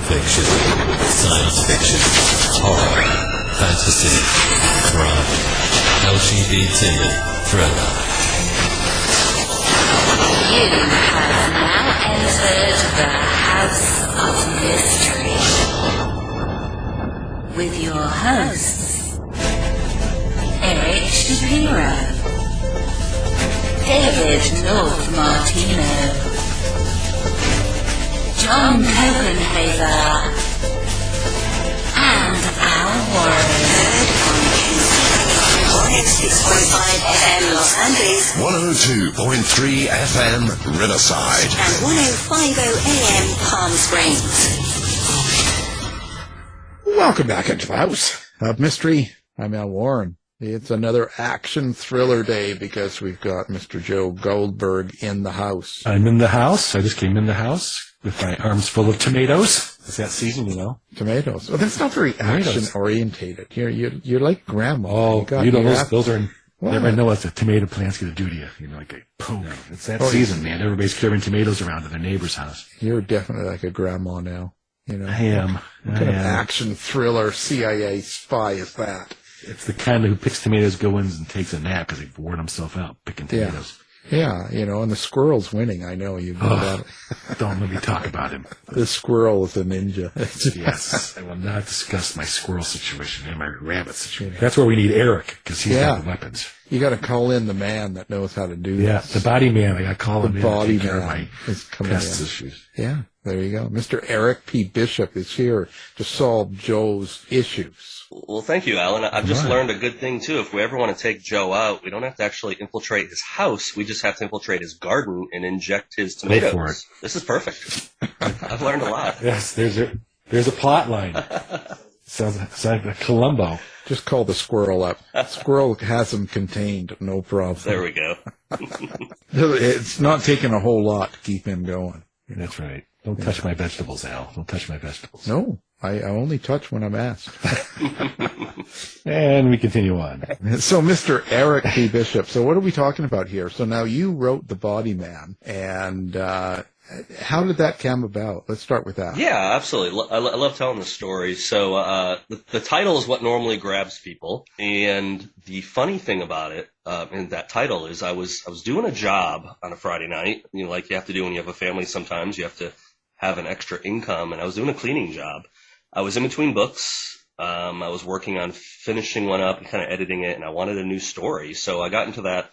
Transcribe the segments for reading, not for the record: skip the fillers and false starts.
fiction, science fiction, horror, fantasy, crime, LGBT, thriller. You have now entered the House of Mystery with your hosts, Eric Shapiro, David North Martino, John Copenhaver, and Al Warren. On 106.5 FM Los Angeles, 102.3 FM Riverside, and 105.0 AM Palm Springs. Welcome back into the House of Mystery. I'm Al Warren. It's another action thriller day because we've got Mr. Joe Goldberg in the house. I'm in the house. I just came in the house with my arms full of tomatoes. It's that season, you know. Tomatoes. Well, that's not very action-orientated. You're like grandma. Oh, those are... Never know what the tomato plant's going to do to you. You know, like a poke. No, it's that season, man. Everybody's carrying tomatoes around to their neighbor's house. You're definitely like a grandma now. You know, I am. What kind of action thriller CIA spy is that? It's the kind who picks tomatoes, goes in and takes a nap because he bored himself out picking tomatoes. Yeah, you know, and the squirrel's winning. I know you know that. Don't let me talk about him. The squirrel is a ninja. Yes, I will not discuss my squirrel situation and my rabbit situation. That's where we need Eric because he's got the weapons. You got to call in the man that knows how to do this. Yeah, the body man. I got to call him in to take care of my pest issues. Yeah, there you go. Mr. Eric P. Bishop is here to solve Joe's issues. Well, thank you, Alan. I've just learned a good thing, too. If we ever want to take Joe out, we don't have to actually infiltrate his house. We just have to infiltrate his garden and inject his tomatoes. Go for it. This is perfect. I've learned a lot. Yes, there's a plot line. Sounds like a Columbo. Just call the squirrel up. Squirrel has him contained, no problem. There we go. It's not taking a whole lot to keep him going. That's right. Don't touch my vegetables, Al. Don't touch my vegetables. No, I only touch when I'm asked. And we continue on. So, Mr. Eric P. Bishop, so what are we talking about here? So now you wrote The Body Man, and how did that come about? Let's start with that. Yeah, absolutely. I love telling the story. So the title is what normally grabs people, and the funny thing about it, in that title is I was doing a job on a Friday night, you know, like you have to do when you have a family sometimes. You have to have an extra income, and I was doing a cleaning job. I was in between books. I was working on finishing one up and kind of editing it, and I wanted a new story. So I got into that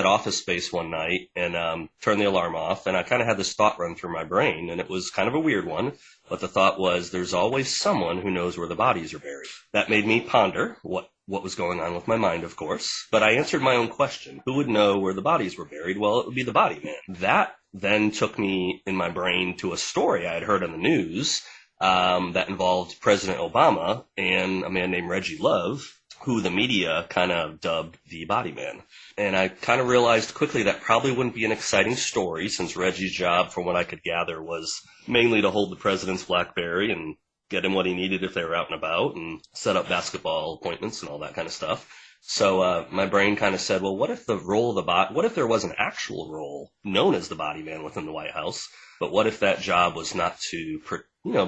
office space one night and turned the alarm off, and I kind of had this thought run through my brain, and it was kind of a weird one, but the thought was there's always someone who knows where the bodies are buried. That made me ponder what was going on with my mind, of course, but I answered my own question. Who would know where the bodies were buried? Well, it would be the body man. That then took me in my brain to a story I had heard on the news that involved President Obama and a man named Reggie Love, who the media kind of dubbed the body man. And I kind of realized quickly that probably wouldn't be an exciting story since Reggie's job, from what I could gather, was mainly to hold the president's BlackBerry and get him what he needed if they were out and about and set up basketball appointments and all that kind of stuff. So my brain kind of said, well, what if the role of what if there was an actual role known as the body man within the White House, but what if that job was not to,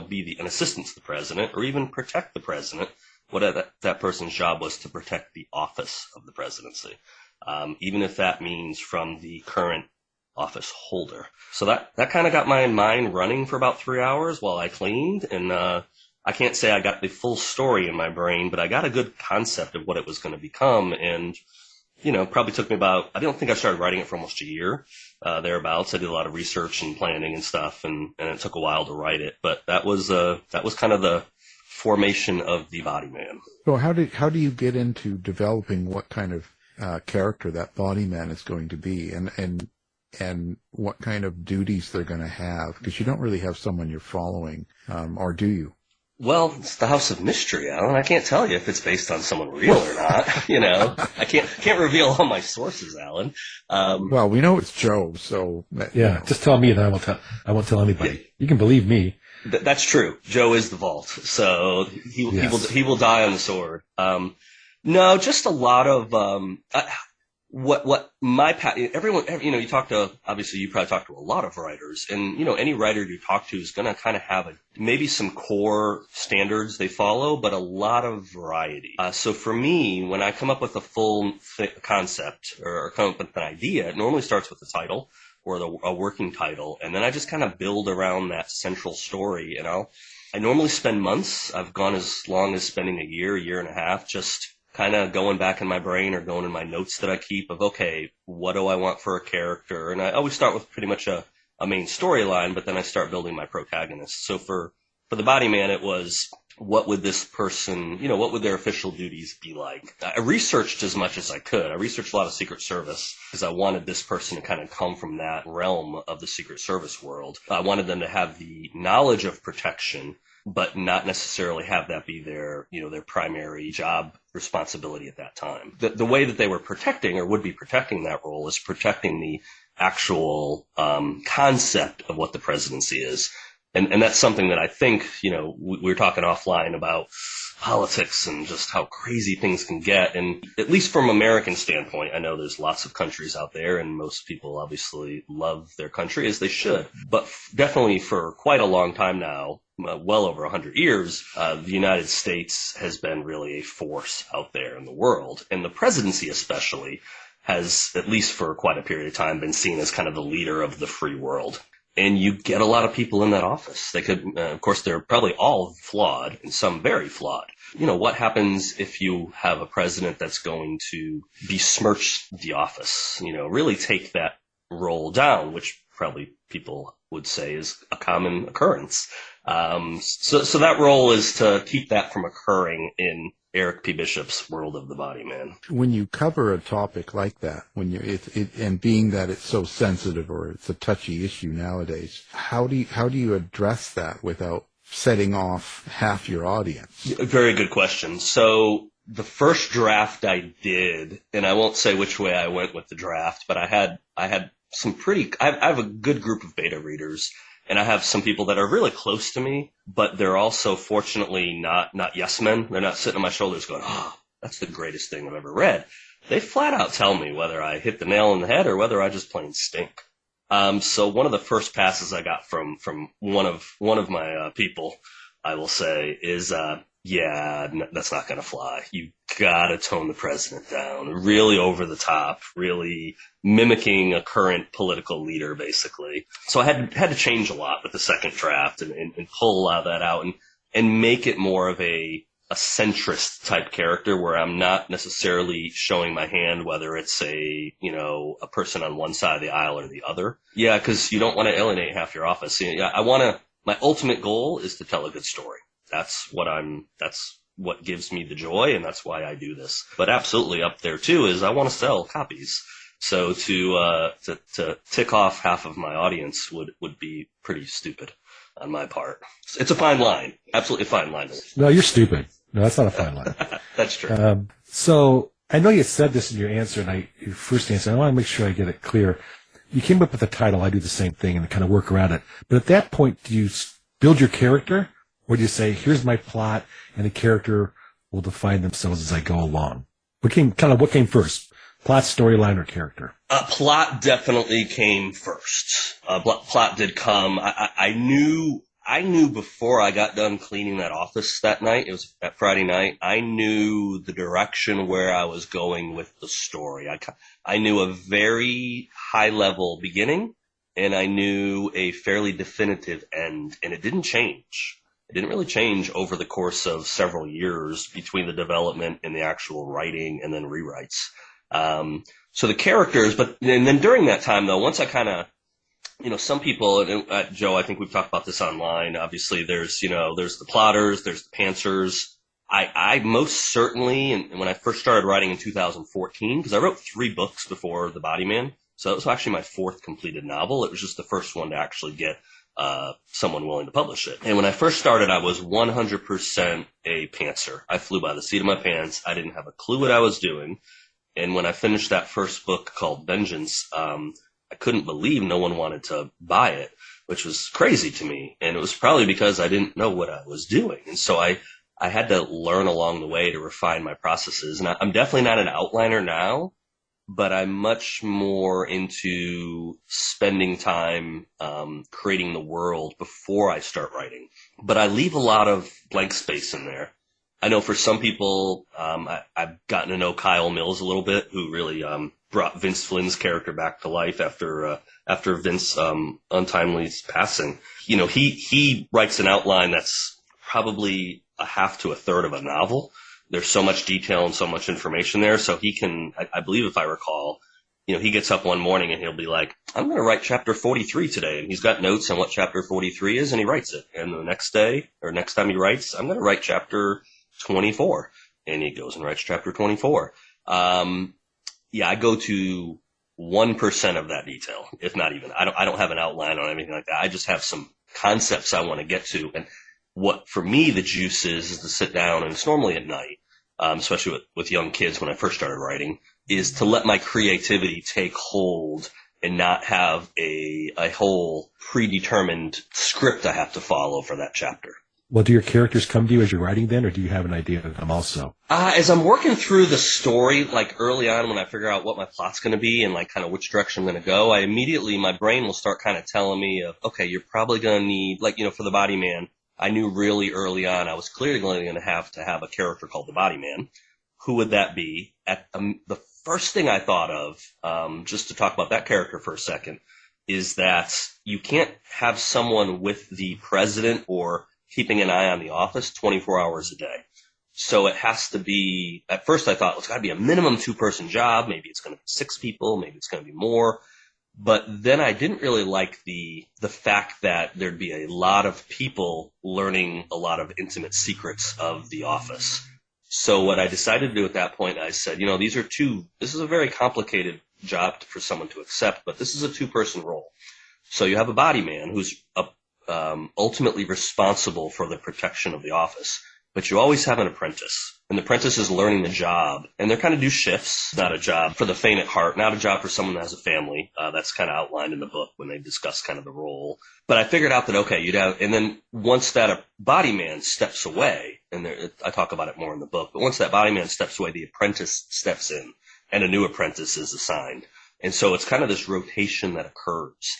be an assistant to the president or even protect the president? What if that person's job was to protect the office of the presidency, even if that means from the current office holder. So that kind of got my mind running for about 3 hours while I cleaned, and I can't say I got the full story in my brain, but I got a good concept of what it was going to become. And, probably took me I don't think I started writing it for almost a year, thereabouts. I did a lot of research and planning and stuff, and it took a while to write it. But that was kind of the formation of the body man. So how do you get into developing what kind of character that body man is going to be and what kind of duties they're going to have? Because you don't really have someone you're following, or do you? Well, it's the House of Mystery, Alan. I can't tell you if it's based on someone real or not. I can't reveal all my sources, Alan. Well, we know it's Joe, so just tell me, and I won't tell anybody. Yeah. You can believe me. That's true. Joe is the vault, so he will die on the sword. No, just a lot of what everyone, you talk to, obviously you probably talk to a lot of writers, and, any writer you talk to is going to kind of have maybe some core standards they follow, but a lot of variety. So for me, when I come up with a full concept or come up with an idea, it normally starts with the title or a working title, and then I just kind of build around that central story. And I normally spend months. I've gone as long as spending a year and a half, just kind of going back in my brain or going in my notes that I keep of, okay, what do I want for a character? And I always start with pretty much a main storyline, but then I start building my protagonist. So for the Body Man, it was, what would this person, what would their official duties be like? I researched as much as I could. I researched a lot of Secret Service because I wanted this person to kind of come from that realm of the Secret Service world. I wanted them to have the knowledge of protection, but not necessarily have that be their primary job responsibility at that time. The way that they were protecting or would be protecting that role is protecting the actual concept of what the presidency is. And that's something that I think, we were talking offline about politics and just how crazy things can get. And at least from American standpoint, I know there's lots of countries out there, and most people obviously love their country, as they should. But definitely for quite a long time now, well over 100 years, the United States has been really a force out there in the world. And the presidency especially has, at least for quite a period of time, been seen as kind of the leader of the free world. And you get a lot of people in that office. They could, of course, they're probably all flawed and some very flawed. What happens if you have a president that's going to besmirch the office, really take that role down, which probably people would say is a common occurrence. So that role is to keep that from occurring in Eric P. Bishop's world of the Body Man. When you cover a topic like that, and being that it's so sensitive or it's a touchy issue nowadays, how do you address that without setting off half your audience? Very good question. So the first draft I did, and I won't say which way I went with the draft, but I had some I have a good group of beta readers. And I have some people that are really close to me, but they're also fortunately not yes men. They're not sitting on my shoulders going, "Oh, that's the greatest thing I've ever read." They flat out tell me whether I hit the nail on the head or whether I just plain stink. So one of the first passes I got from one of my people, I will say, is that's not going to fly. You got to tone the president down. Really over the top, really mimicking a current political leader, basically. So I had to change a lot with the second draft and pull a lot of that out and make it more of a centrist type character where I'm not necessarily showing my hand, whether it's a person on one side of the aisle or the other. Yeah, because you don't want to alienate half your office. My ultimate goal is to tell a good story. That's what gives me the joy, and that's why I do this. But absolutely up there too is I want to sell copies. So to tick off half of my audience would be pretty stupid on my part. It's a fine line, absolutely fine line. No, you're stupid. No, that's not a fine line. That's true. So I know you said this in your answer, your first answer. I want to make sure I get it clear. You came up with a title. I do the same thing and kind of work around it. But at that point, do you build your character? Or do you say, here's my plot, and the character will define themselves as I go along? What came first? Plot, storyline, or character? Plot definitely came first. Plot did come. I knew before I got done cleaning that office that night, it was that Friday night, I knew the direction where I was going with the story. I knew a very high-level beginning, and I knew a fairly definitive end, and it didn't change. It didn't really change over the course of several years between the development and the actual writing and then rewrites. So the characters, and then during that time though, once I kind of, some people, Joe, I think we've talked about this online. Obviously there's the plotters, there's the pantsers. I most certainly, and when I first started writing in 2014, because I wrote 3 books before The Body Man. So it was actually my 4th completed novel. It was just the first one to actually get someone willing to publish it. And when I first started, I was 100% a pantser. I flew by the seat of my pants. I didn't have a clue what I was doing. And when I finished that first book called Vengeance, I couldn't believe no one wanted to buy it, which was crazy to me. And it was probably because I didn't know what I was doing. And so I had to learn along the way to refine my processes. And I'm definitely not an outliner now, but I'm much more into spending time creating the world before I start writing. But I leave a lot of blank space in there. I know for some people, I've gotten to know Kyle Mills a little bit, who really brought Vince Flynn's character back to life after Vince untimely passing. You know, he writes an outline that's probably a half to a third of a novel. There's so much detail and so much information there. So he can, I believe if I recall, you know, he gets up one morning and he'll be like, I'm going to write chapter 43 today. And he's got notes on what chapter 43 is and he writes it. And the next day or next time he writes, I'm going to write chapter 24. And he goes and writes chapter 24. Yeah, I go to 1% of that detail, if not even. I don't have an outline on anything like that. I just have some concepts I want to get to. And what, for me, the juice is to sit down, and it's normally at night, especially with young kids when I first started writing, is to let my creativity take hold and not have a whole predetermined script I have to follow for that chapter. Well, do your characters come to you as you're writing then, or do you have an idea of them also? As I'm working through the story, like early on when I figure out what my plot's going to be and like kind of which direction I'm going to go, my brain will start kind of telling me, okay, you're probably going to need, like, you know, for the Body Man, I knew really early on I was clearly going to have a character called the Body Man. Who would that be? The first thing I thought of, just to talk about that character for a second, is that you can't have someone with the president or keeping an eye on the office 24 hours a day. So it has to be, at first I thought it's got to be a minimum 2-person job. Maybe it's going to be 6 people. Maybe it's going to be more. But then I didn't really like the fact that there'd be a lot of people learning a lot of intimate secrets of the office. So what I decided to do at that point, I said, you know, this is a very complicated job for someone to accept, but this is a 2-person role. So you have a Body Man who's ultimately responsible for the protection of the office. But you always have an apprentice. And the apprentice is learning the job. And they're kind of do shifts, not a job for the faint at heart, not a job for someone that has a family. That's kind of outlined in the book when they discuss kind of the role. But I figured out that, okay, and then once that Body Man steps away, and I talk about it more in the book, but once that Body Man steps away, the apprentice steps in, and a new apprentice is assigned. And so it's kind of this rotation that occurs.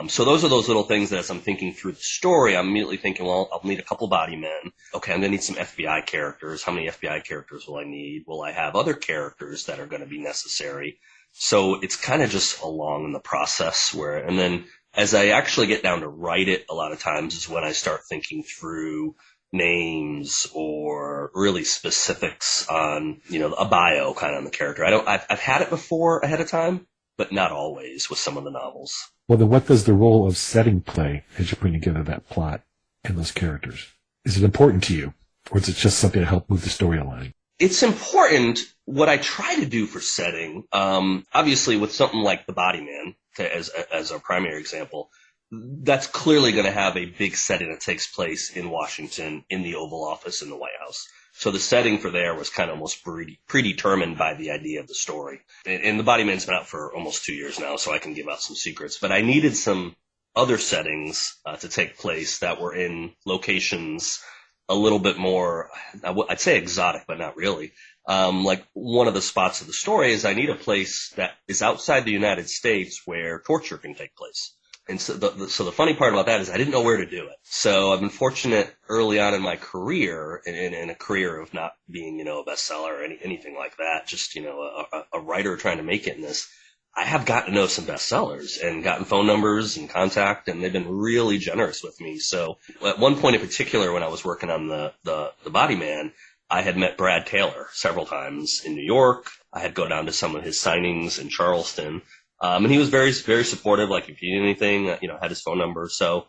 So those are those little things that as I'm thinking through the story, I'm immediately thinking, well, I'll need a couple Body Men. Okay, I'm going to need some FBI characters. How many FBI characters will I need? Will I have other characters that are going to be necessary? So it's kind of just along in the process and then as I actually get down to write it, a lot of times is when I start thinking through names or really specifics on, you know, a bio kind of on the character. I've had it before ahead of time, but not always with some of the novels. Well, then what does the role of setting play as you're putting together that plot and those characters? Is it important to you, or is it just something to help move the story along? It's important. What I try to do for setting, obviously with something like the Body Man, as our primary example, that's clearly going to have a big setting that takes place in Washington, in the Oval Office, in the White House. So the setting for there was kind of almost predetermined by the idea of the story. And the Body Man's been out for almost 2 years now, so I can give out some secrets. But I needed some other settings to take place that were in locations a little bit more, I'd say exotic, but not really. Like one of the spots of the story is I need a place that is outside the United States where torture can take place. And so the funny part about that is I didn't know where to do it. So I've been fortunate early on in my career, in a career of not being, you know, a bestseller or anything like that, just, you know, a writer trying to make it in this. I have gotten to know some bestsellers and gotten phone numbers and contact, and they've been really generous with me. So at one point in particular, when I was working on the Body Man, I had met Brad Taylor several times in New York. I had go down to some of his signings in Charleston. And he was very, very supportive. Like if you need anything, you know, had his phone number. So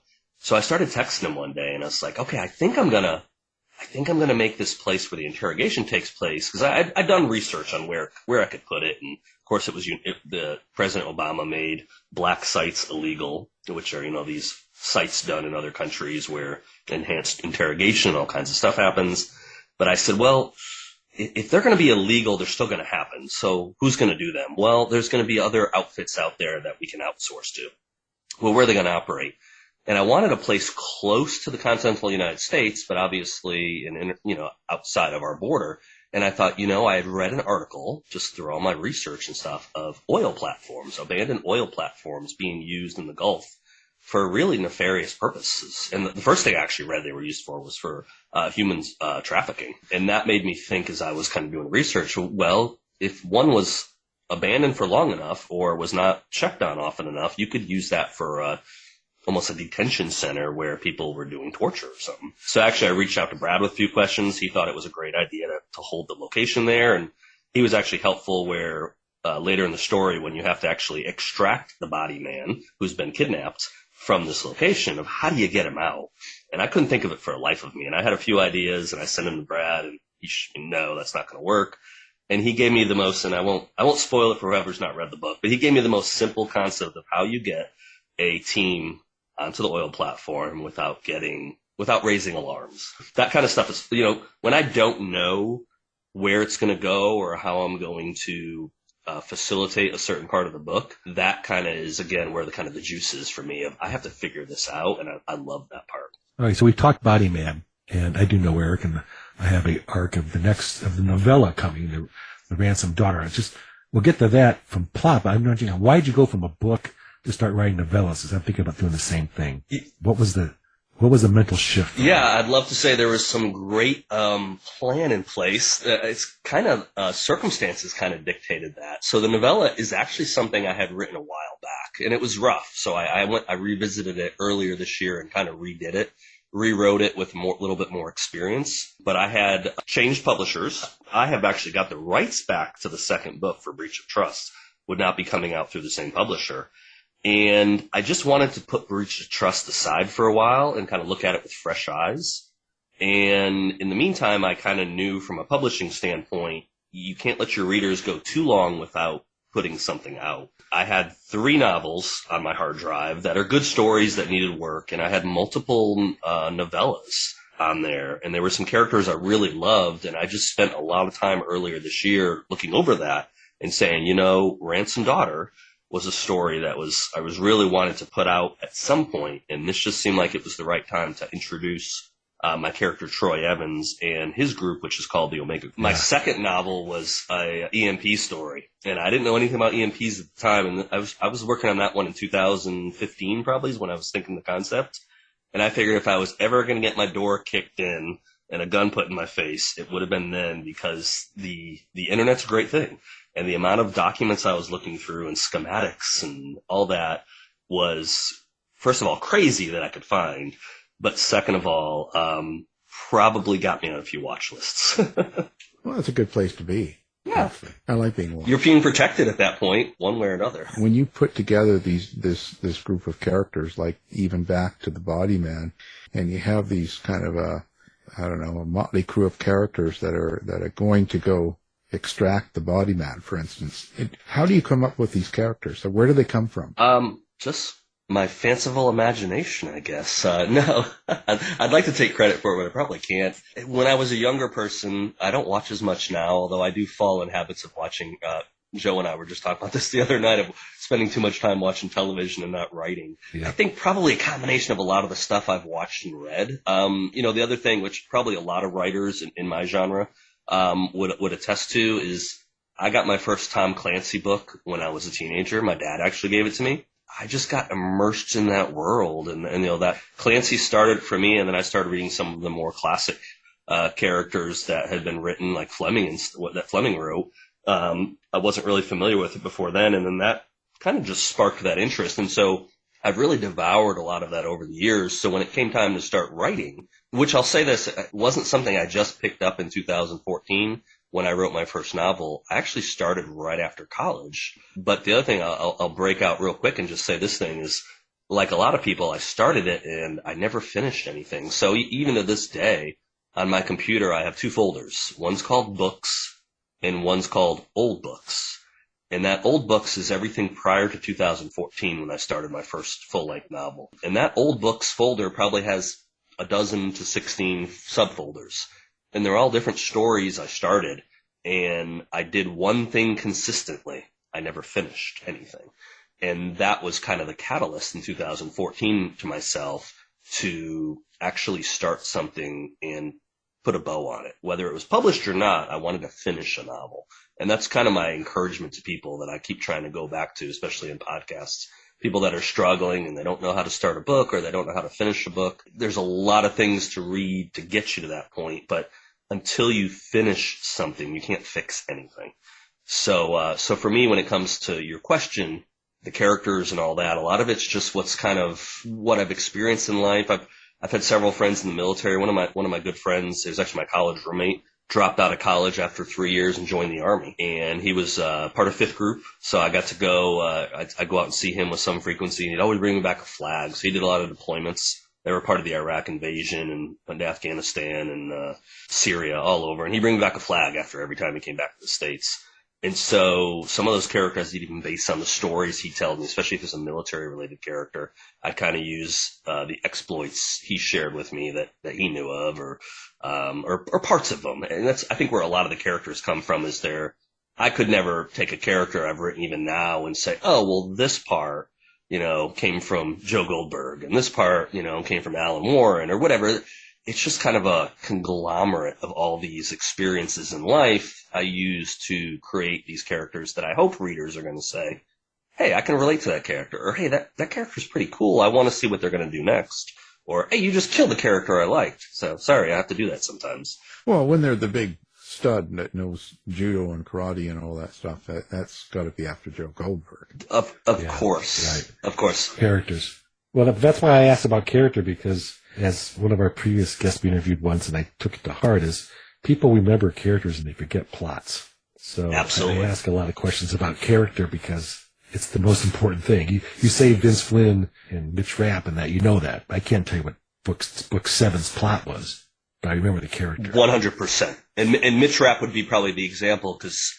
I started texting him one day and I was like, okay, I think I'm going to make this place where the interrogation takes place. Cause I'd done research on where I could put it. And of course the President Obama made black sites illegal, which are, you know, these sites done in other countries where enhanced interrogation and all kinds of stuff happens. But I said, well, if they're going to be illegal, they're still going to happen. So who's going to do them? Well, there's going to be other outfits out there that we can outsource to. Well, where are they going to operate? And I wanted a place close to the continental United States, but obviously, you know, outside of our border. And I thought, I had read an article just through all my research and stuff of oil platforms, abandoned oil platforms being used in the Gulf for really nefarious purposes. And the first thing I actually read they were used for was for humans trafficking. And that made me think, as I was kind of doing research, well, if one was abandoned for long enough or was not checked on often enough, you could use that for almost a detention center where people were doing torture or something. So actually I reached out to Brad with a few questions. He thought it was a great idea to hold the location there. And he was actually helpful where later in the story, when you have to actually extract the body man who's been kidnapped from this location, of how do you get him out? And I couldn't think of it for the life of me. And I had a few ideas and I sent them to Brad, and no, that's not going to work. And he gave me the most, and I won't spoil it for whoever's not read the book, but he gave me the most simple concept of how you get a team onto the oil platform without raising alarms. That kind of stuff is, when I don't know where it's going to go or how I'm going to facilitate a certain part of the book, that kind of is, again, where the juice is for me. I have to figure this out, and I love that part. All right, so we talked Body Man, and I do know Eric, and I have a arc of the novella coming, the Ransomed Daughter. We'll get to that from plot, but I'm wondering, why'd you go from a book to start writing novellas? Because I'm thinking about doing the same thing. What was the mental shift? Yeah, I'd love to say there was some great plan in place. It's kind of circumstances kind of dictated that. So the novella is actually something I had written a while back, and it was rough. So I revisited it earlier this year and kind of redid it, rewrote it with a little bit more experience. But I had changed publishers. I have actually got the rights back to the second book for Breach of Trust. Would not be coming out through the same publisher. And I just wanted to put Breach of Trust aside for a while and kind of look at it with fresh eyes. And in the meantime, I kind of knew from a publishing standpoint, you can't let your readers go too long without putting something out. I had 3 novels on my hard drive that are good stories that needed work, and I had multiple novellas on there. And there were some characters I really loved, and I just spent a lot of time earlier this year looking over that and saying, Ransomed Daughter was a story that I was really wanting to put out at some point, and this just seemed like it was the right time to introduce my character Troy Evans and his group, which is called the Omega Group. My second novel was a EMP story, and I didn't know anything about EMPs at the time, and I was working on that one in 2015 probably is when I was thinking the concept, and I figured if I was ever going to get my door kicked in and a gun put in my face, it would have been then, because the internet's a great thing. And the amount of documents I was looking through and schematics and all that was, first of all, crazy that I could find. But second of all, probably got me on a few watch lists. Well, that's a good place to be. Yeah. I like being watched. You're being protected at that point, one way or another. When you put together this group of characters, like even back to the Body Man, and you have these kind of a motley crew of characters that are going to go extract the Body Man, for instance. How do you come up with these characters? So where do they come from? Just my fanciful imagination, I guess. No, I'd like to take credit for it, but I probably can't. When I was a younger person, I don't watch as much now, although I do fall in habits of watching. Joe and I were just talking about this the other night, of spending too much time watching television and not writing. Yeah. I think probably a combination of a lot of the stuff I've watched and read. The other thing, which probably a lot of writers in my genre would attest to, is I got my first Tom Clancy book when I was a teenager. My dad actually gave it to me. I just got immersed in that world, and that Clancy started for me, and then I started reading some of the more classic characters that had been written, like Fleming and what that Fleming wrote. I wasn't really familiar with it before then, and then that kind of just sparked that interest, and so I've really devoured a lot of that over the years. So when it came time to start writing, which I'll say this, it wasn't something I just picked up in 2014 when I wrote my first novel. I actually started right after college. But the other thing I'll break out real quick and just say this thing is, like a lot of people, I started it and I never finished anything. So even to this day, on my computer, I have 2 folders. One's called Books and one's called Old Books. And that Old Books is everything prior to 2014 when I started my first full-length novel. And that Old Books folder probably has 12 to 16 subfolders. And they're all different stories I started. And I did one thing consistently. I never finished anything. And that was kind of the catalyst in 2014 to myself to actually start something and put a bow on it. Whether it was published or not, I wanted to finish a novel. And that's kind of my encouragement to people that I keep trying to go back to, especially in podcasts. People that are struggling and they don't know how to start a book or they don't know how to finish a book. There's a lot of things to read to get you to that point, but until you finish something, you can't fix anything. So for me, when it comes to your question, the characters and all that, a lot of it's just what I've experienced in life. I've had several friends in the military. One of my good friends is actually my college roommate. Dropped out of college after 3 years and joined the Army. And he was part of 5th Group, so I got to go. I go out and see him with some frequency, and he'd always bring me back a flag. So he did a lot of deployments. They were part of the Iraq invasion and went to Afghanistan and Syria, all over. And he'd bring me back a flag after every time he came back to the States. And so some of those characters, even based on the stories he told me, especially if it's a military-related character, I kind of use the exploits he shared with me that he knew of, or parts of them. And that's, I think, where a lot of the characters come from. I could never take a character I've written even now and say, oh, well, this part, came from Joe Goldberg, and this part, came from Alan Warren, or whatever. It's just kind of a conglomerate of all these experiences in life I use to create these characters that I hope readers are going to say, hey, I can relate to that character, or hey, that character's pretty cool. I want to see what they're going to do next. Or, hey, you just killed the character I liked. So, sorry, I have to do that sometimes. Well, when they're the big stud that knows judo and karate and all that stuff, that's got to be after Joe Goldberg. Of course. Right. Of course. Characters. Well, that's why I asked about character, because as one of our previous guests we interviewed once, and I took it to heart, is people remember characters and they forget plots. So absolutely. I ask a lot of questions about character because it's the most important thing. You say Vince Flynn and Mitch Rapp and that, that. I can't tell you what book 7's plot was, but I remember the character. 100%. And Mitch Rapp would be probably the example, because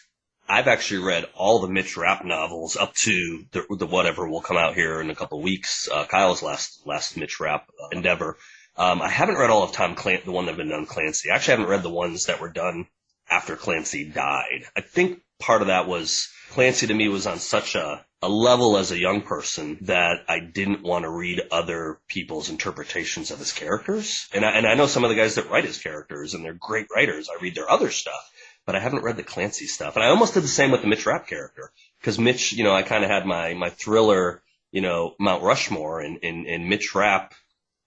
I've actually read all the Mitch Rapp novels up to the whatever will come out here in a couple of weeks, Kyle's last Mitch Rapp endeavor. I haven't read all of Tom Clancy, the one that had been done Clancy. I actually haven't read the ones that were done after Clancy died. I think part of that was Clancy to me was on such a level as a young person that I didn't want to read other people's interpretations of his characters. And I know some of the guys that write his characters, and they're great writers. I read their other stuff, but I haven't read the Clancy stuff. And I almost did the same with the Mitch Rapp character, because Mitch, I kind of had my thriller, Mount Rushmore, and Mitch Rapp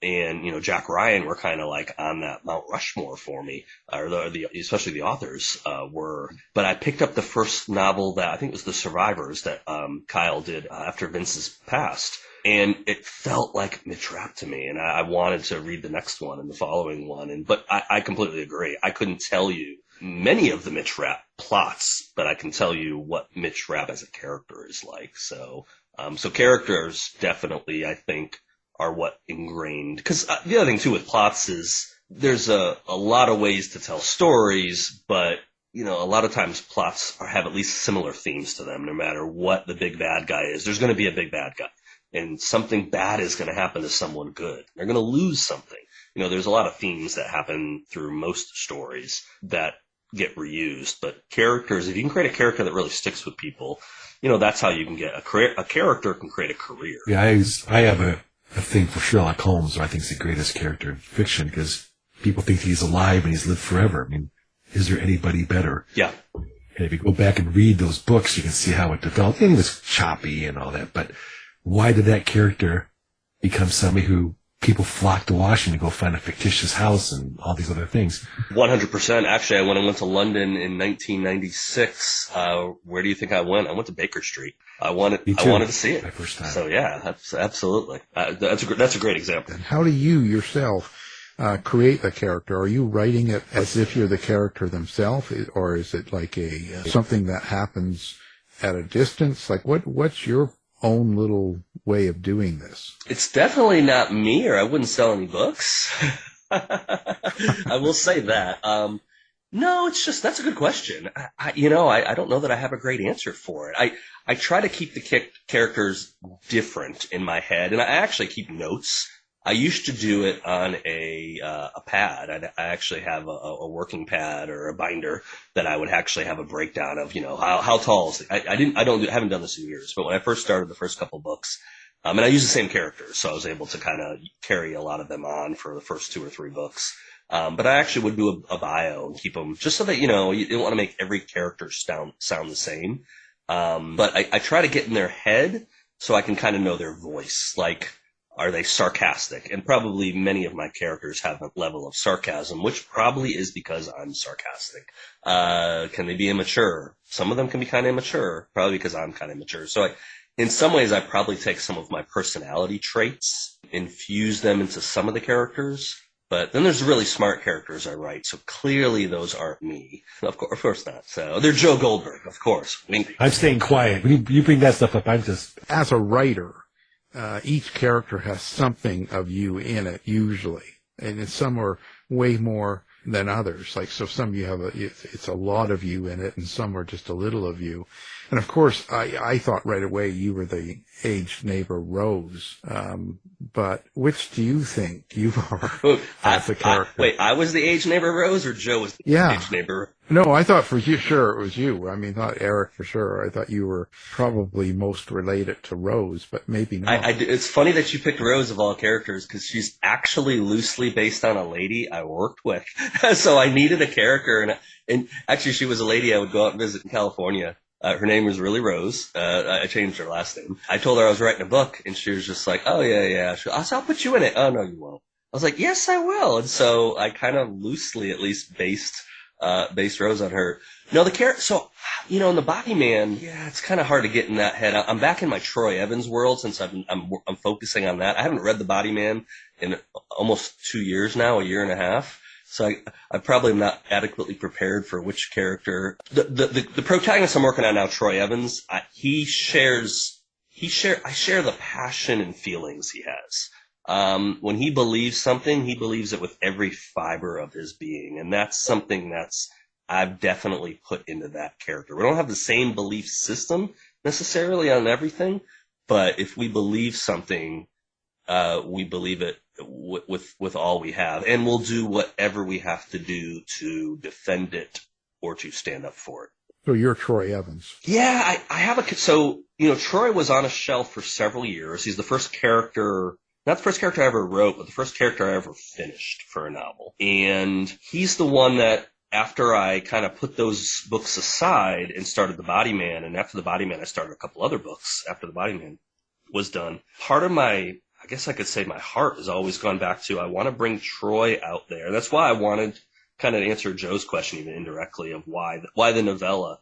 and, Jack Ryan were kind of like on that Mount Rushmore for me, or especially the authors, were. But I picked up the first novel that I think was The Survivors that, Kyle did after Vince's passed. And it felt like Mitch Rapp to me. And I wanted to read the next one and the following one. But I completely agree. I couldn't tell you many of the Mitch Rapp plots, but I can tell you what Mitch Rapp as a character is like. So characters definitely, I think, are what ingrained. Because the other thing, too, with plots is there's a lot of ways to tell stories, but, a lot of times plots have at least similar themes to them. No matter what the big bad guy is, there's going to be a big bad guy. And something bad is going to happen to someone good. They're going to lose something. There's a lot of themes that happen through most stories that get reused. But characters, if you can create a character that really sticks with people, that's how you can get a character can create a career. Yeah, I have a thing for Sherlock Holmes, who I think is the greatest character in fiction, because people think he's alive and he's lived forever. I mean, is there anybody better? Yeah. And if you go back and read those books, you can see how it developed. And he was choppy and all that, but why did that character become somebody who people flock to Washington to go find a fictitious house and all these other things? 100%. Actually, when I went to London in 1996, where do you think I went? I went to Baker Street. I wanted to see it. My first time. So yeah, absolutely. That's a great example. And how do you yourself create a character? Are you writing it as if you're the character themselves, or is it like something that happens at a distance? Like what's your own little way of doing this? It's definitely not me, or I wouldn't sell any books. I will say that. No, it's just, that's a good question. I don't know that I have a great answer for it. I try to keep the characters different in my head, and I actually keep notes. I used to do it on a pad. I actually have a working pad or a binder that I would actually have a breakdown of, how tall is I haven't done this in years, but when I first started the first couple books, And I use the same characters, so I was able to kind of carry a lot of them on for the first 2 or 3 books. But I actually would do a bio and keep them just so that, you don't want to make every character sound the same. But I try to get in their head so I can kind of know their voice. Like, are they sarcastic? And probably many of my characters have a level of sarcasm, which probably is because I'm sarcastic. Can they be immature? Some of them can be kind of immature, probably because I'm kind of immature. So in some ways, I probably take some of my personality traits, infuse them into some of the characters. But then there's really smart characters I write, so clearly those aren't me. Of course not. So they're Joe Goldberg, of course. I'm staying quiet. When you bring that stuff up, I'm just... As a writer, each character has something of you in it, usually. And some are way more than others. Like, so some you have it's a lot of you in it, and some are just a little of you. And of course, I thought right away you were the aged neighbor Rose. But which do you think you are as a character? Wait, I was the aged neighbor Rose, or Joe was the aged neighbor? No, I thought for you, sure, it was you. I mean, not Eric for sure. I thought you were probably most related to Rose, but maybe not. It's funny that you picked Rose of all characters, because she's actually loosely based on a lady I worked with. So I needed a character, and actually she was a lady I would go out and visit in California. Her name was really Rose. I changed her last name. I told her I was writing a book, and she was just like, oh, yeah. I'll put you in it. Oh, no, you won't. I was like, yes, I will. And so I kind of loosely, at least, based Rose on her. No, the character, so, in the Body Man, it's kind of hard to get in that head. I'm back in my Troy Evans world since I'm focusing on that. I haven't read the Body Man in almost 2 years now, a year and a half. So I probably am not adequately prepared for which character. The protagonist I'm working on now, Troy Evans, I share the passion and feelings he has. When he believes something, he believes it with every fiber of his being. And that's something I've definitely put into that character. We don't have the same belief system necessarily on everything, but if we believe something, we believe it with all we have, and we'll do whatever we have to do to defend it or to stand up for it. So you're Troy Evans. Yeah, I have Troy was on a shelf for several years. He's the first character, not the first character I ever wrote, but the first character I ever finished for a novel. And he's the one that, after I kind of put those books aside and started The Body Man, and after The Body Man I started a couple other books after The Body Man was done, part of my, I guess I could say my heart has always gone back to, I want to bring Troy out there. That's why I wanted kind of to answer Joe's question even indirectly of why the novella.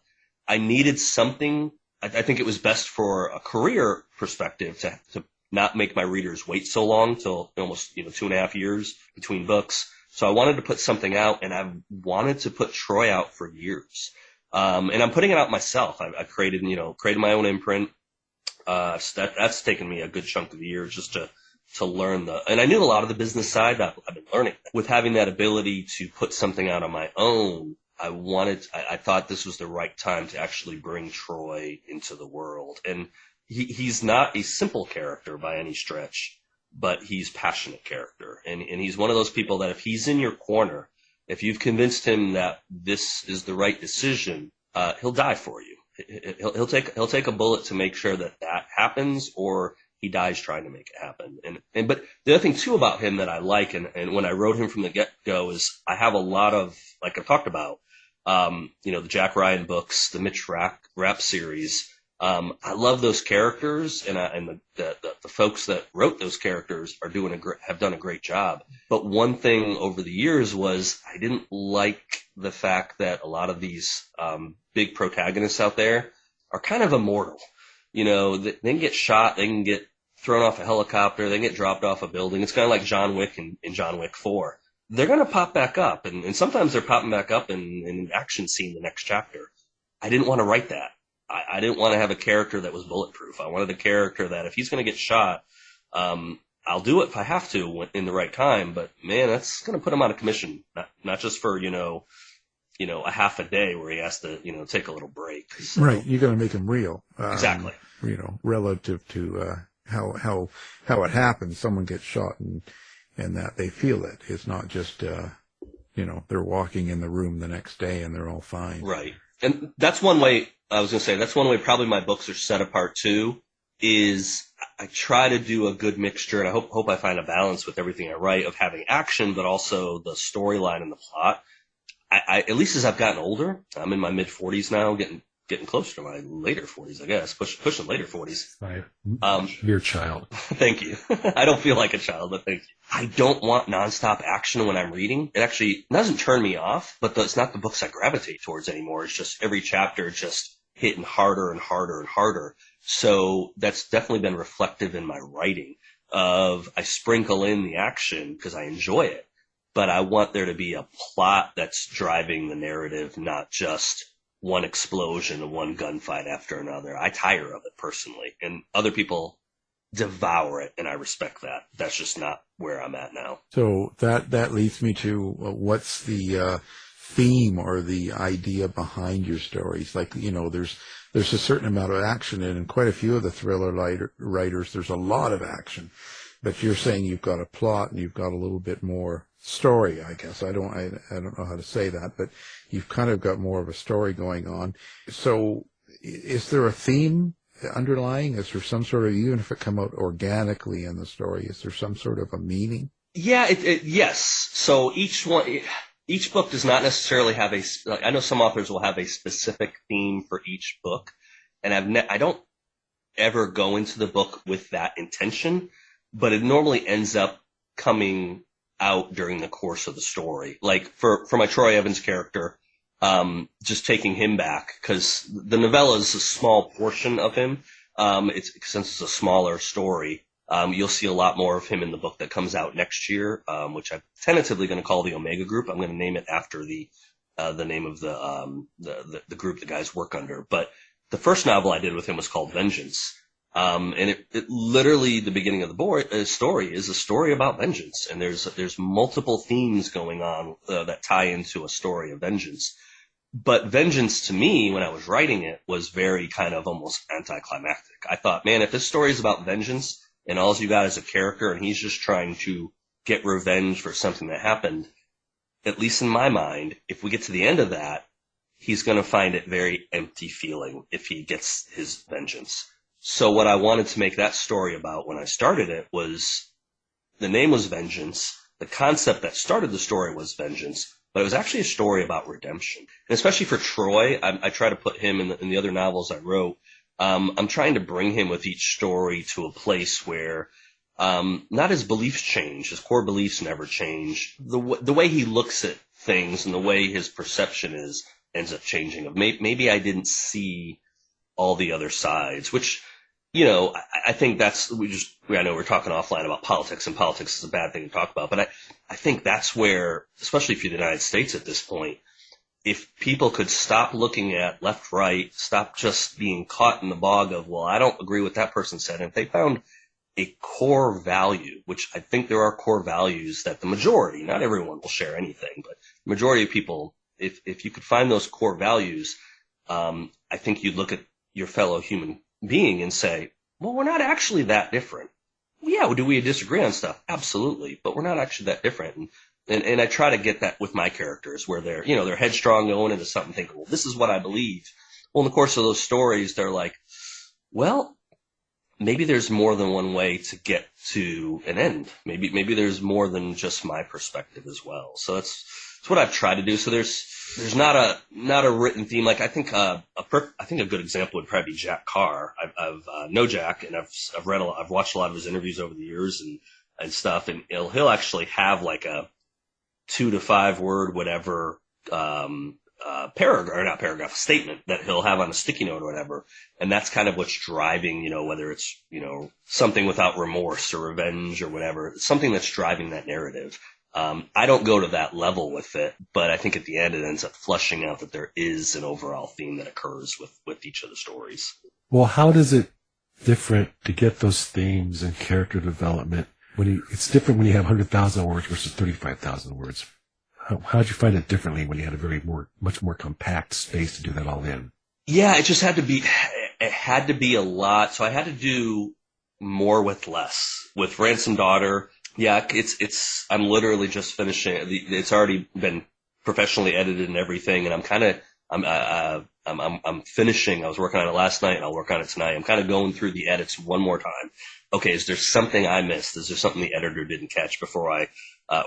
I needed something. I think it was best for a career perspective to not make my readers wait so long, till almost 2.5 years between books. So I wanted to put something out, and I've wanted to put Troy out for years. And I'm putting it out myself. I created my own imprint. That's taken me a good chunk of the year just to learn and I knew a lot of the business side that I've been learning. With having that ability to put something out on my own, I thought this was the right time to actually bring Troy into the world. And he's not a simple character by any stretch, but he's a passionate character. And he's one of those people that if he's in your corner, if you've convinced him that this is the right decision, he'll die for you. He'll take a bullet to make sure that happens, or he dies trying to make it happen. But the other thing too about him that I like, and when I wrote him from the get-go, is I have a lot of, like I've talked about, the Jack Ryan books, the Mitch Rapp series. I love those characters, and the folks that wrote those characters have done a great job. But one thing over the years was I didn't like the fact that a lot of these big protagonists out there are kind of immortal. They can get shot, they can get thrown off a helicopter, they can get dropped off a building. It's kind of like John Wick in John Wick 4. They're going to pop back up, and sometimes they're popping back up in an action scene the next chapter. I didn't want to write that. I didn't want to have a character that was bulletproof. I wanted a character that if he's going to get shot, I'll do it if I have to in the right time. But man, that's going to put him out of commission. Not just for a half a day where he has to take a little break. So, right, you're going to make him real. Exactly. Relative to how it happens. Someone gets shot and that they feel it. It's not just they're walking in the room the next day and they're all fine. Right, and that's one way. I was going to say that's one way probably my books are set apart too, is I try to do a good mixture, and I hope I find a balance with everything I write of having action, but also the storyline and the plot. I at least as I've gotten older, I'm in my mid 40s now, getting closer to my later 40s, I guess, pushing later 40s. Right. You're a child. Thank you. I don't feel like a child, but thank you. I don't want nonstop action when I'm reading. It actually doesn't turn me off, but it's not the books I gravitate towards anymore. It's just every chapter just hitting harder and harder and harder. So that's definitely been reflective in my writing of I sprinkle in the action because I enjoy it, but I want there to be a plot that's driving the narrative, not just one explosion and one gunfight after another. I tire of it personally, and other people devour it, and I respect that. That's just not where I'm at now. So that leads me to what's the theme or the idea behind your stories? Like, there's a certain amount of action in quite a few of the thriller writers. There's a lot of action, but you're saying you've got a plot and you've got a little bit more story, I guess. I don't know how to say that, but you've kind of got more of a story going on. So is there a theme underlying? Is there some sort of, even if it come out organically in the story, is there some sort of a meaning? Yeah, yes. So each book does not necessarily have I know some authors will have a specific theme for each book, and I don't ever go into the book with that intention, but it normally ends up coming out during the course of the story. Like for my Troy Evans character, just taking him back, because the novella is a small portion of him. Since it's a smaller story, you'll see a lot more of him in the book that comes out next year, which I'm tentatively going to call the Omega Group. I'm going to name it after the name of the group the guys work under. But the first novel I did with him was called Vengeance. And it literally, the beginning of the story is a story about vengeance. And there's multiple themes going on that tie into a story of vengeance. But vengeance to me, when I was writing it, was very kind of almost anticlimactic. I thought, man, if this story is about vengeance and all you got is a character and he's just trying to get revenge for something that happened, at least in my mind, if we get to the end of that, he's going to find it very empty feeling if he gets his vengeance. So what I wanted to make that story about when I started it was, the name was Vengeance. The concept that started the story was vengeance, but it was actually a story about redemption. And especially for Troy, I try to put him in the other novels I wrote. I'm trying to bring him with each story to a place where not his beliefs change, his core beliefs never change. The way he looks at things and the way his perception ends up changing. Maybe I didn't see all the other sides, which, I think I know we're talking offline about politics, and politics is a bad thing to talk about, but I think that's where, especially for the United States at this point, if people could stop looking at left, right, stop just being caught in the bog of, well, I don't agree with that person said, and if they found a core value, which I think there are core values that the majority, not everyone will share anything, but the majority of people, if you could find those core values, I think you'd look at your fellow human being and say, well, we're not actually that different. Yeah, do we disagree on stuff? Absolutely, but we're not actually that different. And I try to get that with my characters, where they're headstrong going into something, thinking, well, this is what I believe. Well, in the course of those stories, they're like, well, maybe there's more than one way to get to an end. Maybe there's more than just my perspective as well. So that's what I've tried to do. So there's not a written theme. Like I think a good example would probably be Jack Carr. I've know Jack, and I've watched a lot of his interviews over the years and stuff, and he'll actually have like a 2 to 5 word whatever statement that he'll have on a sticky note or whatever, and that's kind of what's driving, whether it's something without remorse or revenge or whatever, something that's driving that narrative. I don't go to that level with it, but I think at the end it ends up flushing out that there is an overall theme that occurs with each of the stories. Well, how does it different to get those themes and character development it's different when you have 100,000 words versus 35,000 words? How did you find it differently when you had much more compact space to do that all in? Yeah, it had to be a lot. So I had to do more with less. With Ransom.Daughter, yeah, I'm literally just finishing. It's already been professionally edited and everything, and I'm kind of I'm finishing. I was working on it last night, and I'll work on it tonight. I'm kind of going through the edits one more time. Okay, is there something I missed? Is there something the editor didn't catch before I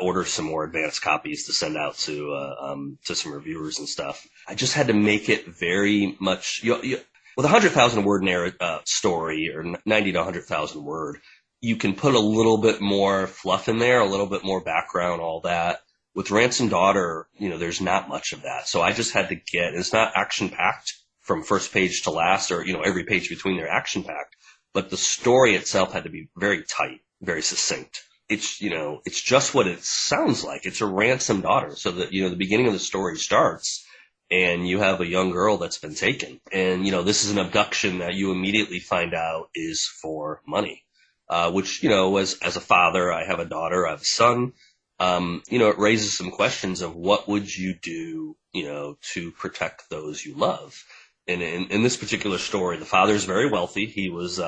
order some more advanced copies to send out to some reviewers and stuff? I just had to make it very much with 100,000 word story, or 90 to 100,000 word. You can put a little bit more fluff in there, a little bit more background, all that. With Ransomed Daughter, there's not much of that. So I just had to it's not action packed from first page to last, or, every page between they're action packed, but the story itself had to be very tight, very succinct. It's just what it sounds like. It's a ransomed daughter. So that, the beginning of the story starts and you have a young girl that's been taken. And, this is an abduction that you immediately find out is for money, which, as a father, I have a daughter, I have a son. It raises some questions of what would you do, to protect those you love. And in this particular story, the father is very wealthy. He was,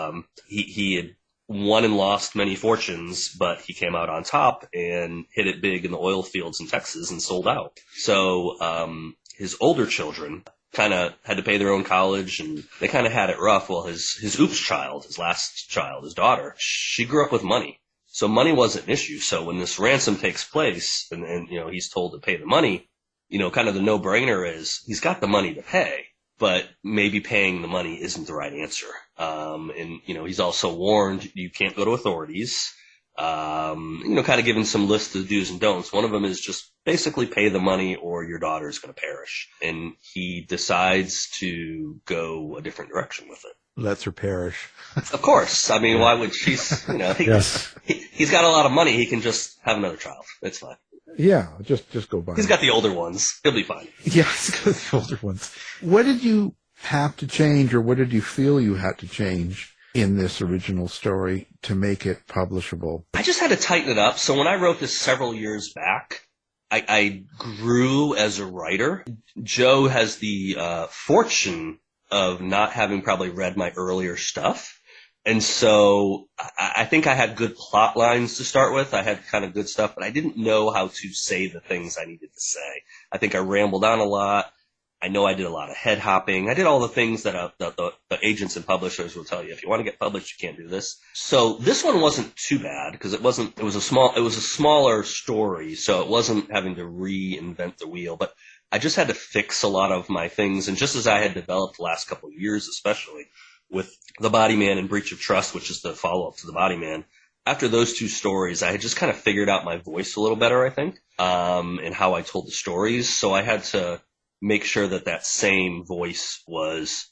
he had won and lost many fortunes, but he came out on top and hit it big in the oil fields in Texas and sold out. So, his older children kind of had to pay their own college, and they kind of had it rough. Well, his oops child, his last child, his daughter, she grew up with money. So money wasn't an issue. So when this ransom takes place and he's told to pay the money, kind of the no-brainer is he's got the money to pay, but maybe paying the money isn't the right answer. And he's also warned you can't go to authorities, kind of giving some list of do's and don'ts. One of them is just basically pay the money or your daughter is going to perish. And he decides to go a different direction with it. Lets her perish. Of course. I mean, why would she's, Yes. He's got a lot of money. He can just have another child. It's fine. Yeah, just go by. He's got the older ones. He'll be fine. Yeah, he's got the older ones. What did you have to change, or what did you feel you had to change in this original story to make it publishable? I just had to tighten it up. So when I wrote this several years back, I grew as a writer. Joe has the fortune of not having probably read my earlier stuff. And so I think I had good plot lines to start with. I had kind of good stuff, but I didn't know how to say the things I needed to say. I think I rambled on a lot. I know I did a lot of head hopping. I did all the things that the agents and publishers will tell you. If you want to get published, you can't do this. So this one wasn't too bad because it was a smaller story. So it wasn't having to reinvent the wheel, but I just had to fix a lot of my things. And just as I had developed the last couple of years, especially with The Body Man and Breach of Trust, which is the follow-up to The Body Man, after those two stories, I had just kind of figured out my voice a little better, I think, and how I told the stories. So I had to make sure that same voice was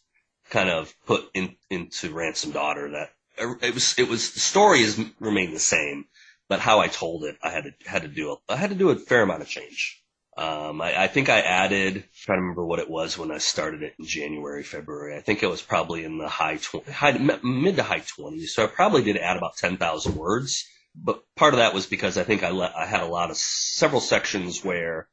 kind of put into Ransomed Daughter. That it was the story has remained the same, but how I told it, I had to do a fair amount of change. I think I added, I'm trying to remember what it was when I started it in January, February. I think it was probably in the mid to high 20s. So I probably did add about 10,000 words. But part of that was because I think I had several sections where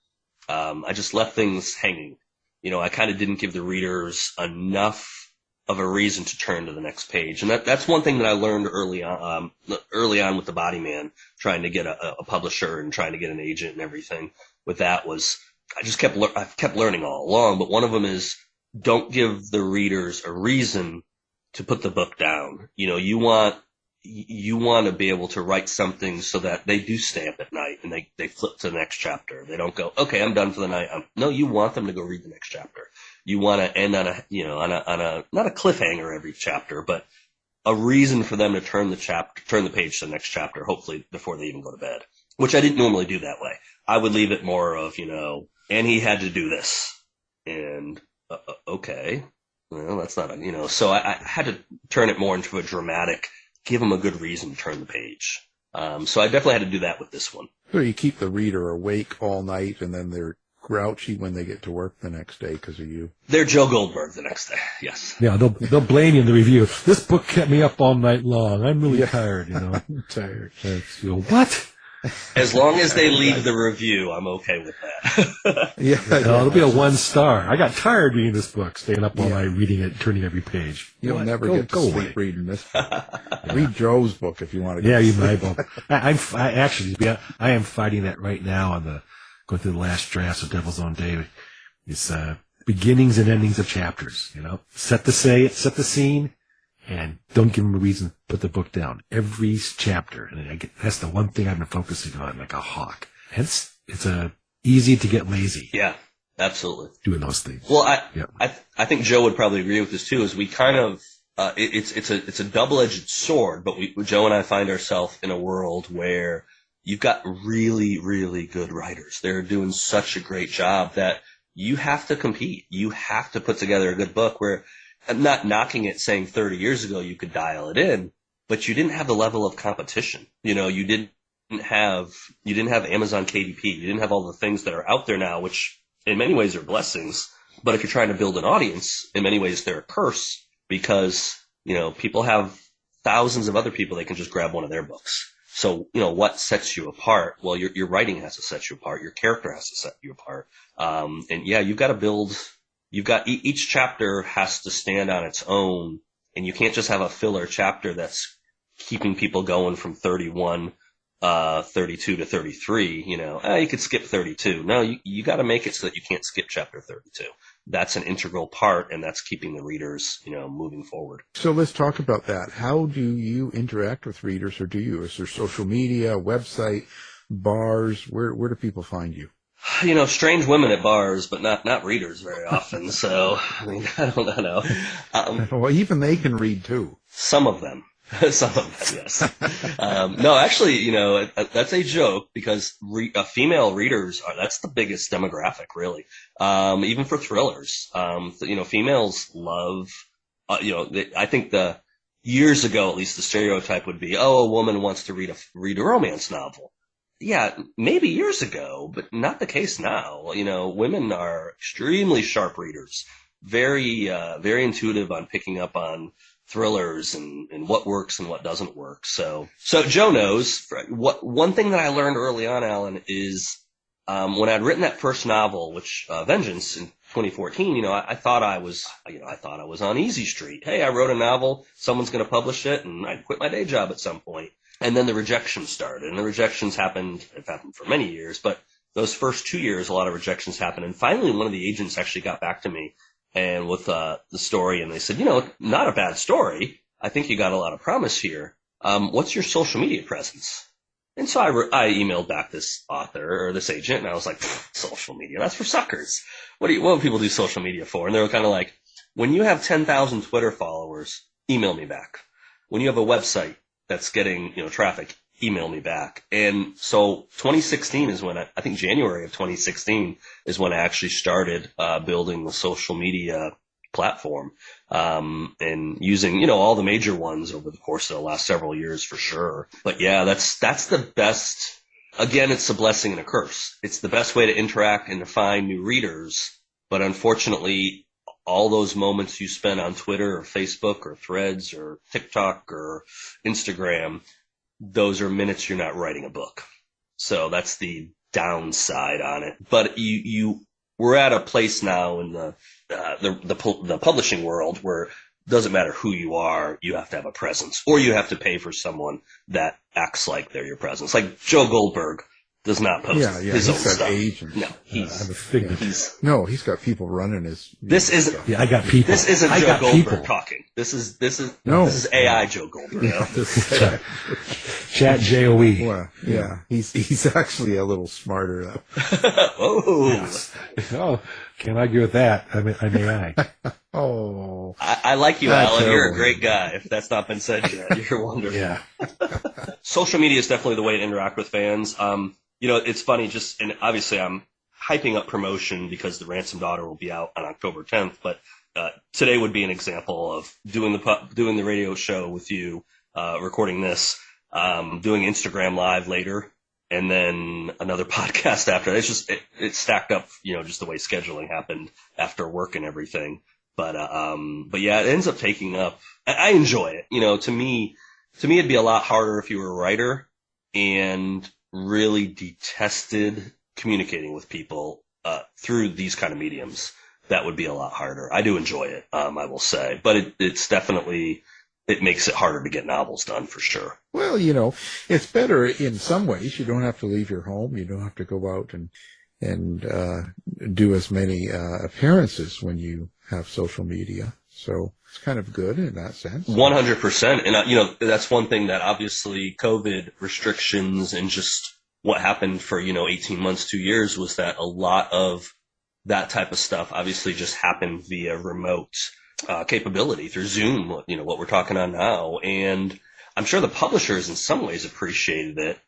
I just left things hanging. I kind of didn't give the readers enough of a reason to turn to the next page. And that's one thing that I learned early on with The Body Man, trying to get a publisher and trying to get an agent and everything. With that was, I've kept learning all along, but one of them is don't give the readers a reason to put the book down. You want to be able to write something so that they do stay up at night and they flip to the next chapter. They don't go, okay, I'm done for the night. No, you want them to go read the next chapter. You want to end on a not a cliffhanger every chapter, but a reason for them to turn the page to the next chapter, hopefully before they even go to bed, which I didn't normally do that way. I would leave it more of, and he had to do this. And, okay, well, that's not, so I had to turn it more into a dramatic, give him a good reason to turn the page. So I definitely had to do that with this one. So you keep the reader awake all night, and then they're grouchy when they get to work the next day because of you. They're Joe Goldberg the next day, yes. Yeah, they'll blame you in the review. This book kept me up all night long. I'm really tired, I'm tired. What? As long as they leave the review, I'm okay with that. It'll be a 1 star. I got tired reading this book, staying up all night reading it, turning every page. You'll never get to sleep reading this book. Read Joe's book if you want to. Yeah, read my book. I am fighting that right now going through the last drafts of Devil's Own Day. It's beginnings and endings of chapters. Set the scene, and don't give them a reason to put the book down. Every chapter, and that's the one thing I've been focusing on, like a hawk. Hence, it's easy to get lazy. Yeah, absolutely. Doing those things. Well, I think Joe would probably agree with this too. Is we kind of it's a double-edged sword, but Joe and I find ourselves in a world where you've got really, really good writers. They're doing such a great job that you have to compete. You have to put together a good book where I'm not knocking it, saying 30 years ago you could dial it in, but you didn't have the level of competition. You didn't have Amazon KDP. You didn't have all the things that are out there now, which in many ways are blessings. But if you're trying to build an audience, in many ways they're a curse because, people have thousands of other people they can just grab one of their books. So, what sets you apart? Well, your writing has to set you apart. Your character has to set you apart. And yeah, you've got to build. Each chapter has to stand on its own, and you can't just have a filler chapter that's keeping people going from 31, 32 to 33. You could skip 32. No, you got to make it so that you can't skip chapter 32. That's an integral part, and that's keeping the readers, moving forward. So let's talk about that. How do you interact with readers, or do you? Is there social media, website, bars? Where do people find you? Strange women at bars, but not readers very often. So, I don't know. Well, even they can read too. Some of them. Some of them, yes. No, actually, that's a joke because female readers that's the biggest demographic, really. Even for thrillers. Females love, I think years ago, at least the stereotype would be, a woman wants to read a romance novel. Yeah, maybe years ago, but not the case now. Women are extremely sharp readers, very, very intuitive on picking up on thrillers and what works and what doesn't work. So Joe knows. One thing that I learned early on, Alan, is when I'd written that first novel, which Vengeance in 2014, I thought I was on Easy Street. Hey, I wrote a novel, someone's going to publish it, and I'd quit my day job at some point. And then the rejections started, and the rejections happened for many years, but those first 2 years, a lot of rejections happened. And finally, one of the agents actually got back to me and with the story, and they said, not a bad story. I think you got a lot of promise here. What's your social media presence? And so I emailed back this author or this agent, and I was like, social media, that's for suckers. What do people do social media for? And they were kind of like, when you have 10,000 Twitter followers, email me back. When you have a website that's getting, traffic, email me back. And so 2016 is when I think January of 2016 is when I actually started building the social media platform and using, all the major ones over the course of the last several years for sure. But yeah, that's the best. Again, it's a blessing and a curse. It's the best way to interact and to find new readers. But unfortunately, all those moments you spend on Twitter or Facebook or Threads or TikTok or Instagram, those are minutes you're not writing a book. So that's the downside on it. But we're at a place now in the publishing world where it doesn't matter who you are, you have to have a presence, or you have to pay for someone that acts like they're your presence. Like Joe Goldberg does not post his own stuff. Agents. No, he's got people running his. This isn't. Yeah, I got people. This isn't Joe Goldberg talking. This is AI Joe Goldberg. Chat JOE. Well, yeah, he's actually a little smarter. Oh, yes. Oh, can't argue with that. I'm AI. Oh, I like you, Alan. You're a great guy. If that's not been said yet, you're wonderful. Yeah. Social media is definitely the way to interact with fans. It's funny, and obviously I'm hyping up promotion because the Ransomed will be out on October 10th, but today would be an example of doing the radio show with you, recording this, doing Instagram Live later, and then another podcast after. It's just it stacked up, just the way scheduling happened after work and everything. But yeah, it ends up taking up. I enjoy it. To me, it'd be a lot harder if you were a writer and really detested communicating with people through these kind of mediums. That would be a lot harder. I do enjoy it, I will say, but it's definitely, it makes it harder to get novels done for sure. Well, it's better in some ways. You don't have to leave your home. You don't have to go out and do as many appearances when you have social media. So it's kind of good in that sense. 100%. And, that's one thing that obviously COVID restrictions and just what happened for, 18 months, 2 years was that a lot of that type of stuff obviously just happened via remote capability through Zoom, what we're talking on now. And I'm sure the publishers in some ways appreciated it.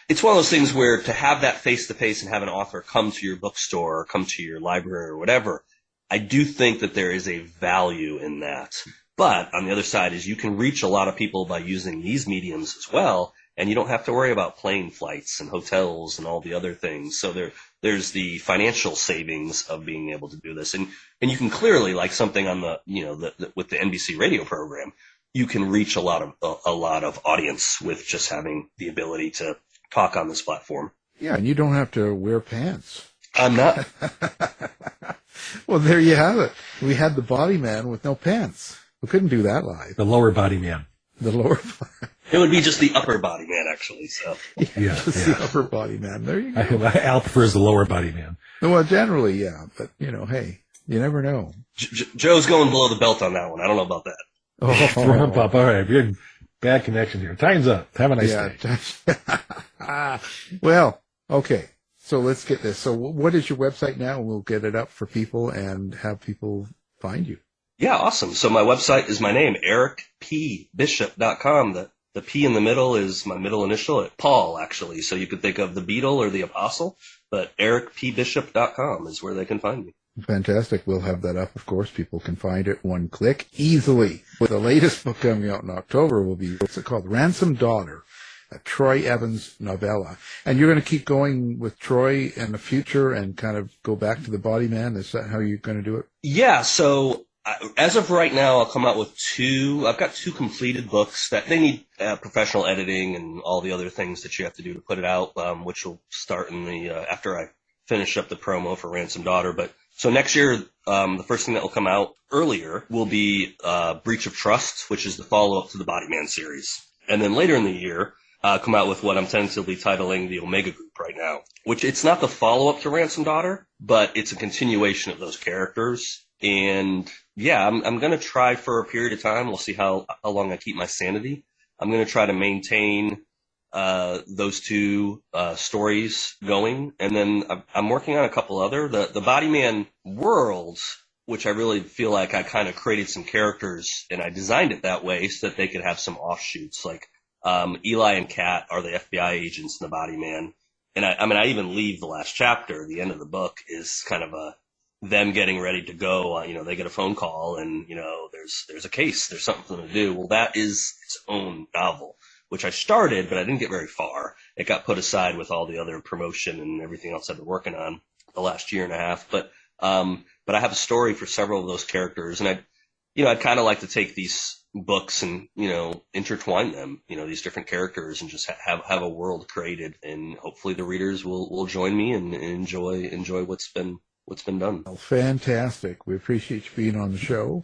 It's one of those things where to have that face-to-face and have an author come to your bookstore or come to your library or whatever, I do think that there is a value in that. But on the other side is you can reach a lot of people by using these mediums as well, and you don't have to worry about plane flights and hotels and all the other things. So there's the financial savings of being able to do this. And you can clearly, like something on with the NBC radio program, you can reach a lot of audience with just having the ability to talk on this platform. Yeah, and you don't have to wear pants. I'm not. Well, there you have it. We had the body man with no pants. We couldn't do that live. The lower body man. The lower It would be just the upper body man, actually. So the upper body man. There you go. Al prefers the lower body man. Well, generally, yeah. But, hey, you never know. Joe's going below the belt on that one. I don't know about that. Oh, Trump up. All right, you're in bad connection here. Time's up. Have a nice day. Well, okay. So let's get this. So what is your website now? We'll get it up for people and have people find you. Yeah, awesome. So my website is my name, ericpbishop.com. The P in the middle is my middle initial, Paul, actually. So you could think of the Beatle or the Apostle, but ericpbishop.com is where they can find me. Fantastic. We'll have that up, of course. People can find it one click easily. The latest book coming out in October will be, what's it called? Ransomed, a Troy Evans novella. And you're going to keep going with Troy in the future and kind of go back to the body man? Is that how you're going to do it? Yeah, so as of right now, I'll come out with I've got 2 completed books that they need professional editing and all the other things that you have to do to put it out, which will start in after I finish up the promo for Ransomed. But so next year, the first thing that will come out earlier will be Breach of Trust, which is the follow-up to the Body Man series. And then later in the year, come out with what I'm tentatively titling the Omega Group right now, which it's not the follow-up to Ransomed, but it's a continuation of those characters. And yeah, I'm going to try for a period of time. We'll see how long I keep my sanity. I'm going to try to maintain those 2 stories going. And then I'm working on a couple other. The Body Man world, which I really feel like I kind of created some characters and I designed it that way so that they could have some offshoots. Like Eli and Kat are the FBI agents in the Body Man. And I even leave the last chapter. The end of the book is kind of them getting ready to go. They get a phone call and, there's a case, there's something for them to do. Well, that is its own novel, which I started, but I didn't get very far. It got put aside with all the other promotion and everything else I've been working on the last year and a half. But I have a story for several of those characters, and I'd kind of like to take these books and, intertwine them, these different characters and just have a world created, and hopefully the readers will join me and enjoy what's been done. Well, fantastic. We appreciate you being on the show.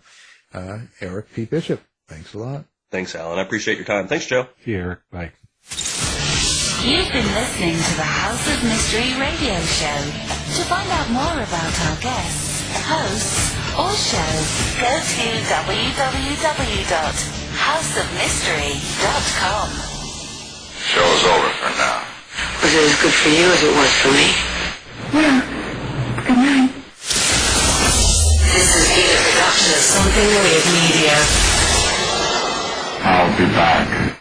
Eric P. Bishop, thanks a lot. Thanks, Alan. I appreciate your time. Thanks, Joe. See you, Eric. Bye. You've been listening to the House of Mystery radio show. To find out more about our guests, hosts, or shows, go to www.houseofmystery.com. Show's over for now. Was it as good for you as it was for me? Yeah. Good night. This has been a production of Something Weird Media. I'll be back.